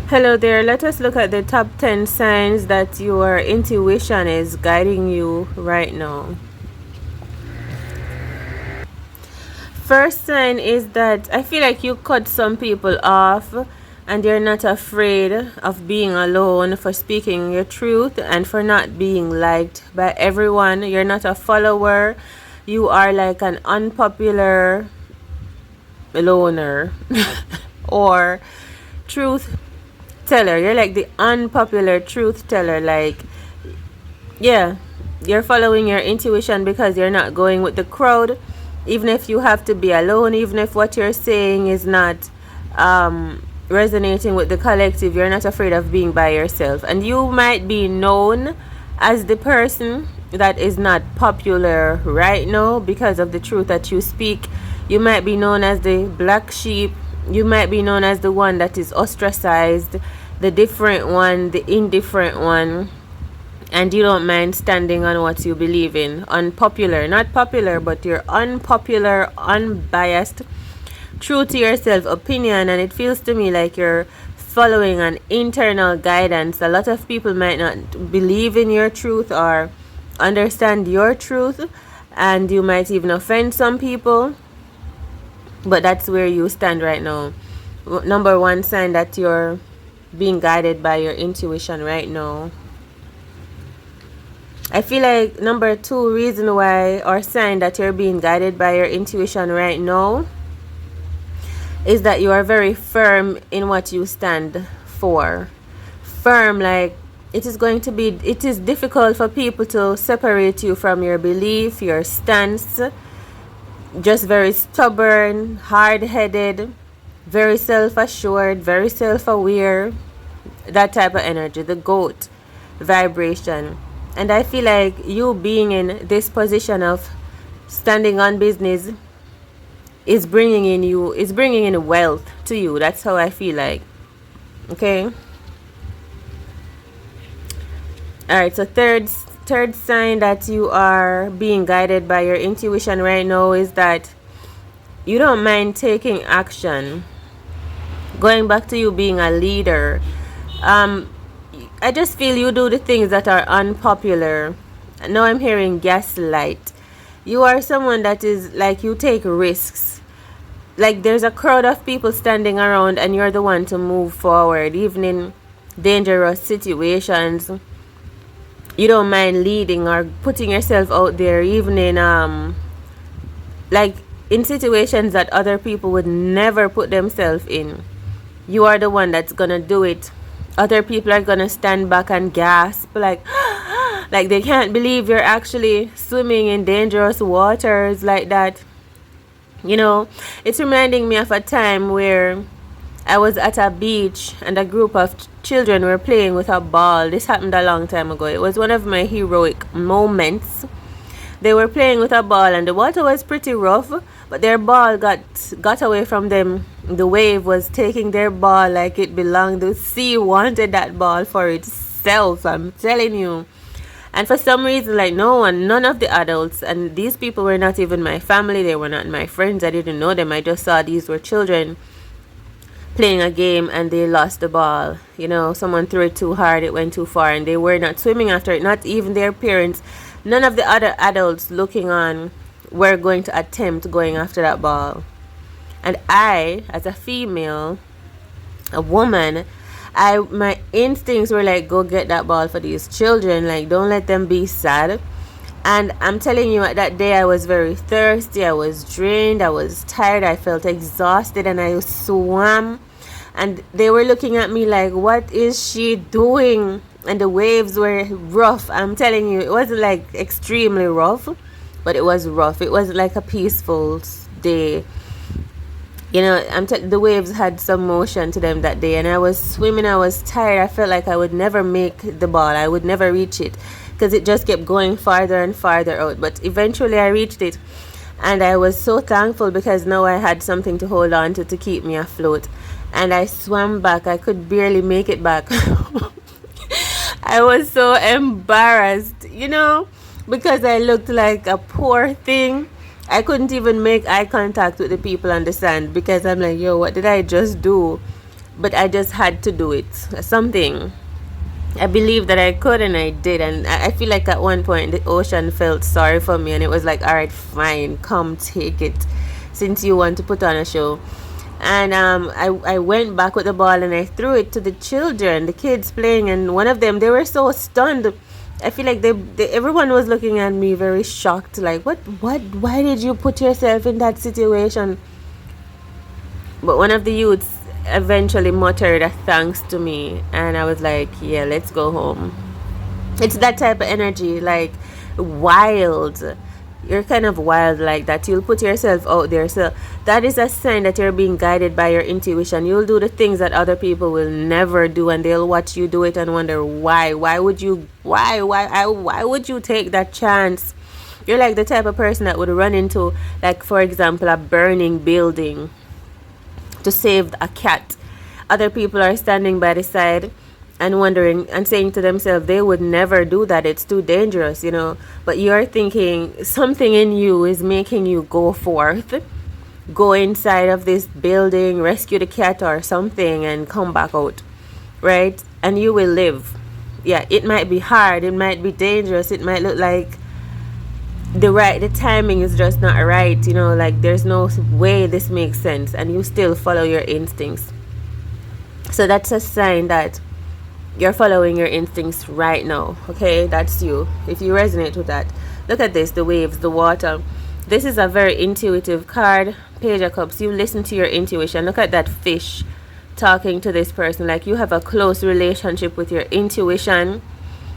Hello there. Let us look at the top 10 signs that your intuition is guiding you right now. First sign is that I feel like you cut some people off and you're not afraid of being alone, for speaking your truth and for not being liked by everyone. You're not a follower. You are like an unpopular loner or truth teller. You're like the unpopular truth teller. Like, yeah, you're following your intuition because you're not going with the crowd. Even if you have to be alone, even if what you're saying is not resonating with the collective, you're not afraid of being by yourself. And you might be known as the person that is not popular right now because of the truth that you speak. You might be known as the black sheep. You might be known as the one that is ostracized, the different one, the indifferent one. And you don't mind standing on what you believe in. Unpopular, not popular, but you're unpopular, unbiased, true to yourself opinion. And it feels to me like you're following an internal guidance. A lot of people might not believe in your truth or understand your truth, and you might even offend some people, but that's where you stand right now. Number one sign that you're being guided by your intuition right now. I feel like number two reason why or sign that you're being guided by your intuition right now is that you are very firm in what you stand for. Firm, like it is difficult for people to separate you from your belief, your stance. Just very stubborn, hard-headed, very self-assured, very self-aware. That type of energy, the goat vibration. And I feel like you being in this position of standing on business is bringing in wealth to you. That's how I feel like. Okay. All right. So third sign that you are being guided by your intuition right now is that you don't mind taking action. Going back to you being a leader. I just feel you do the things that are unpopular. Now I'm hearing gaslight. You are someone that is like, you take risks. Like there's a crowd of people standing around and you're the one to move forward, even in dangerous situations. You don't mind leading or putting yourself out there, even in like in situations that other people would never put themselves in. You are the one that's gonna do it. Other people are gonna stand back and gasp like like they can't believe you're actually swimming in dangerous waters like that. You know, it's reminding me of a time where I was at a beach and a group of children were playing with a ball. This happened a long time ago. It was one of my heroic moments. They were playing with a ball and the water was pretty rough, but their ball got away from them. The wave was taking their ball like it belonged. The sea wanted that ball for itself, I'm telling you. And for some reason, like none of the adults, and these people were not even my family, they were not my friends, I didn't know them, I just saw these were children playing a game and they lost the ball. You know, someone threw it too hard, it went too far, and they were not swimming after it, not even their parents. None of the other adults looking on were going to attempt going after that ball. And I, as a female, a woman, my instincts were like, go get that ball for these children. Like, don't let them be sad. And I'm telling you, that day I was very thirsty, I was drained, I was tired, I felt exhausted, and I swam. And they were looking at me like, what is she doing? And the waves were rough. I'm telling you, it wasn't like extremely rough, but it was rough. It wasn't like a peaceful day. You know, the waves had some motion to them that day, and I was swimming, I was tired, I felt like I would never make the ball, I would never reach it, because it just kept going farther and farther out. But eventually I reached it, and I was so thankful because now I had something to hold on to keep me afloat. And I swam back, I could barely make it back. I was so embarrassed, you know, because I looked like a poor thing. I couldn't even make eye contact with the people on the sand because I'm like, yo, what did I just do? but I just had to do it. Something I believe that I could, and I did. And I feel like at one point the ocean felt sorry for me, and it was like, all right, fine, come take it, since you want to put on a show. And I went back with the ball and I threw it to the children, the kids playing, and one of them, they were so stunned. I feel like everyone was looking at me very shocked, like, why did you put yourself in that situation? But one of the youths eventually muttered a thanks to me, and I was like, yeah, let's go home. It's that type of energy, like wild. You're kind of wild like that. You'll put yourself out there. So that is a sign that you're being guided by your intuition. You'll do the things that other people will never do, and they'll watch you do it and wonder why. Why would you take that chance? You're like the type of person that would run into, like, for example, a burning building to save a cat. Other people are standing by the side and wondering and saying to themselves, they would never do that, it's too dangerous, but you're thinking something in you is making you go forth, go inside of this building, rescue the cat or something, and come back out, right? And you will live. Yeah, it might be hard, it might be dangerous, it might look like the timing is just not right, like there's no way this makes sense, and you still follow your instincts. So that's a sign that you're following your instincts right now. Okay, that's you. If you resonate with that, look at this, the waves, the water. This is a very intuitive card. Page of Cups. You listen to your intuition. Look at that fish talking to this person, like you have a close relationship with your intuition,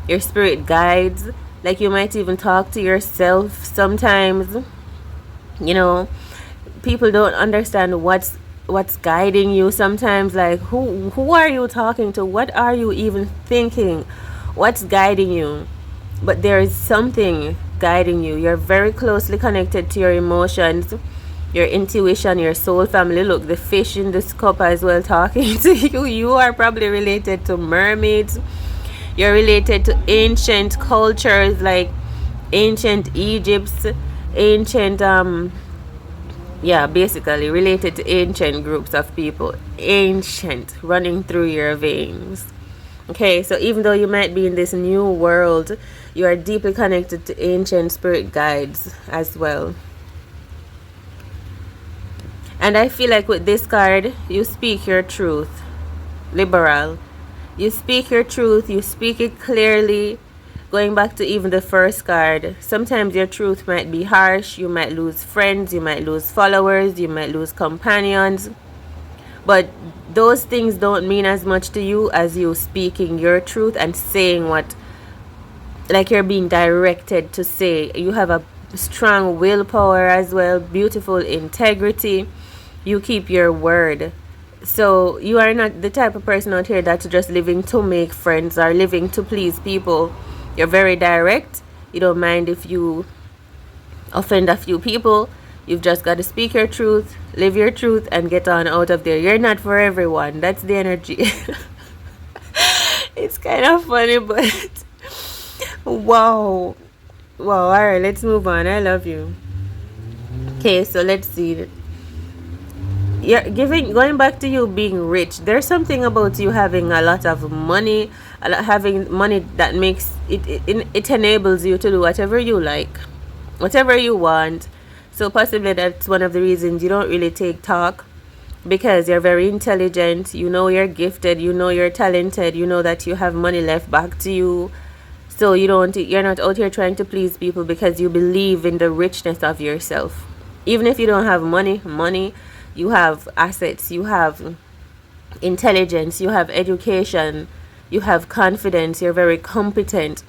your spirit guides. Like you might even talk to yourself sometimes. People don't understand what's guiding you sometimes. Like who are you talking to? What are you even thinking? What's guiding you? But there is something guiding you. You're very closely connected to your emotions, your intuition, your soul family. Look, the fish in this cup as well talking to you. You are probably related to mermaids. You're related to ancient cultures, like ancient Egypt's, ancient basically related to ancient groups of people. Ancient, running through your veins. Okay, so even though you might be in this new world, you are deeply connected to ancient spirit guides as well. And I feel like with this card, you speak your truth. Liberal. You speak your truth, you speak it clearly. Going back to even the first card, sometimes your truth might be harsh. You might lose friends, you might lose followers, you might lose companions. But those things don't mean as much to you as you speaking your truth and saying what, like you're being directed to say. You have a strong willpower as well, beautiful integrity. You keep your word. So you are not the type of person out here that's just living to make friends or living to please people. You're very direct. You don't mind if you offend a few people. You've just got to speak your truth, live your truth, and get on out of there. You're not for everyone. That's the energy. It's kind of funny, but wow. All right, let's move on. I love you. Okay, so let's see. You're going back to you being rich. There's something about you having a lot of money, having money that makes it enables you to do whatever you like, whatever you want. So possibly that's one of the reasons you don't really take talk, because you're very intelligent. You're gifted. You're talented. That you have money left back to you. So you're not out here trying to please people, because you believe in the richness of yourself. Even if you don't have money, you have assets, you have intelligence, you have education, you have confidence, you're very competent,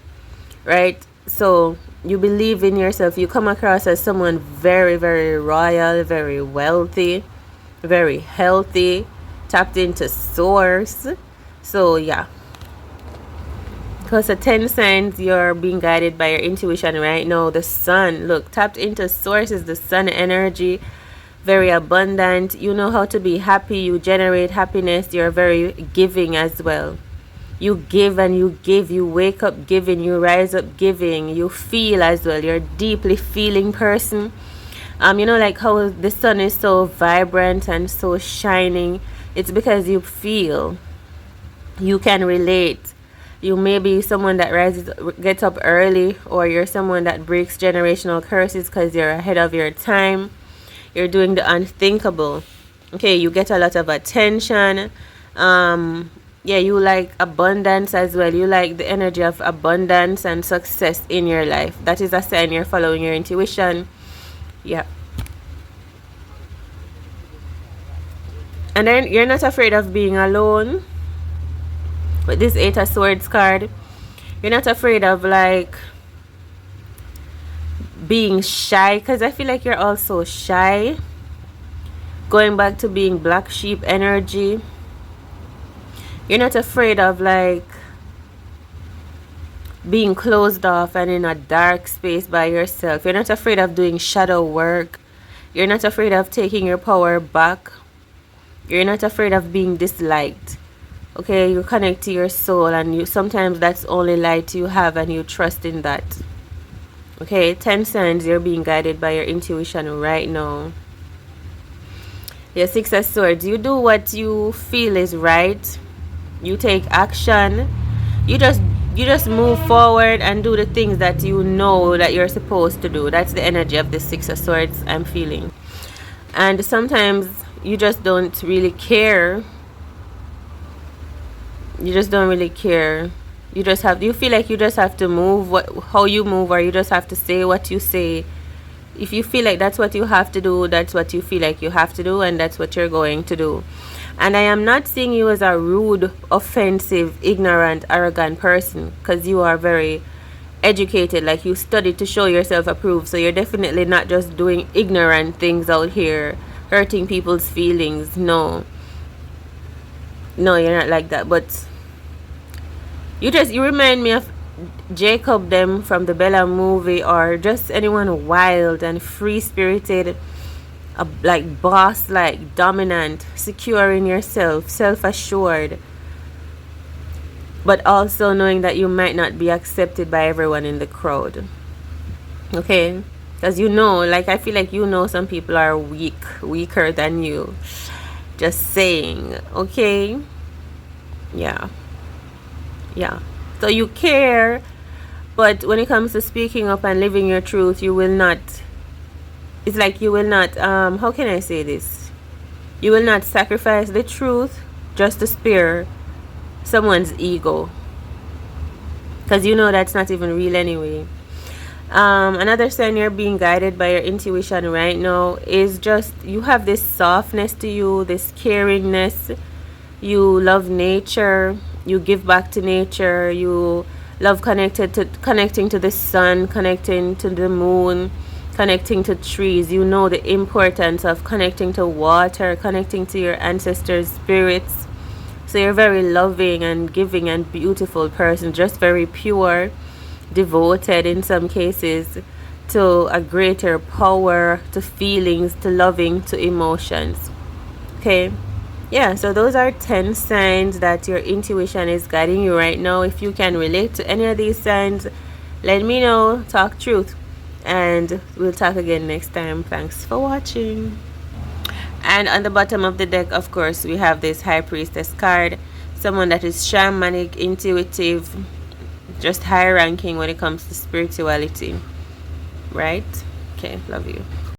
right? So you believe in yourself. You come across as someone very, very royal, very wealthy, very healthy, tapped into source. So yeah. Because the 10 signs, you're being guided by your intuition right now. The sun, look, tapped into source is the sun energy. Very abundant. You know how to be happy. You generate happiness. You're very giving as well. You give and you give. You wake up giving. You rise up giving. You feel as well. You're a deeply feeling person. Like how the sun is so vibrant and so shining. It's because you feel, you can relate. You may be someone that gets up early, or you're someone that breaks generational curses because you're ahead of your time. You're doing the unthinkable. Okay, you get a lot of attention. Yeah, you like abundance as well. You like the energy of abundance and success in your life. That is a sign you're following your intuition. Yeah. And then you're not afraid of being alone. With this Eight of Swords card, you're not afraid of like being shy, because I feel like you're also shy. Going back to being black sheep energy, you're not afraid of like being closed off and in a dark space by yourself. You're not afraid of doing shadow work. You're not afraid of taking your power back. You're not afraid of being disliked. Okay, you connect to your soul, and you sometimes that's only light you have, and you trust in that. Okay, 10 signs you're being guided by your intuition right now. Your Six of Swords, you do what you feel is right. You take action. You just move forward and do the things that you know that you're supposed to do. That's the energy of the Six of Swords I'm feeling. And sometimes you just don't really care. You just don't really care. You feel like you just have to move how you move, or you just have to say what you say. If you feel like that's what you have to do, that's what you feel like you have to do, and that's what you're going to do. And I am not seeing you as a rude, offensive, ignorant, arrogant person, because you are very educated. Like, you studied to show yourself approved. So you're definitely not just doing ignorant things out here, hurting people's feelings. No, you're not like that. But you remind me of Jacob them from the Bella movie, or just anyone wild and free-spirited, like boss, like dominant, secure in yourself, self-assured, but also knowing that you might not be accepted by everyone in the crowd. Okay, because like, I feel like some people are weaker than you. Just saying. Okay. Yeah. So you care, but when it comes to speaking up and living your truth, you will not, it's like you will not, how can I say this? You will not sacrifice the truth just to spare someone's ego, because that's not even real anyway. Another sign you're being guided by your intuition right now is just, you have this softness to you, this caringness. You love nature. You give back to nature. You love connecting to the sun, connecting to the moon, connecting to trees. You know the importance of connecting to water, connecting to your ancestors' spirits. So you're very loving and giving and beautiful person, just very pure, devoted in some cases to a greater power, to feelings, to loving, to emotions. Okay. Yeah, so those are 10 signs that your intuition is guiding you right now. If you can relate to any of these signs, let me know. Talk truth. And we'll talk again next time. Thanks for watching. And on the bottom of the deck, of course, we have this High Priestess card. Someone that is shamanic, intuitive, just high ranking when it comes to spirituality. Right? Okay, love you.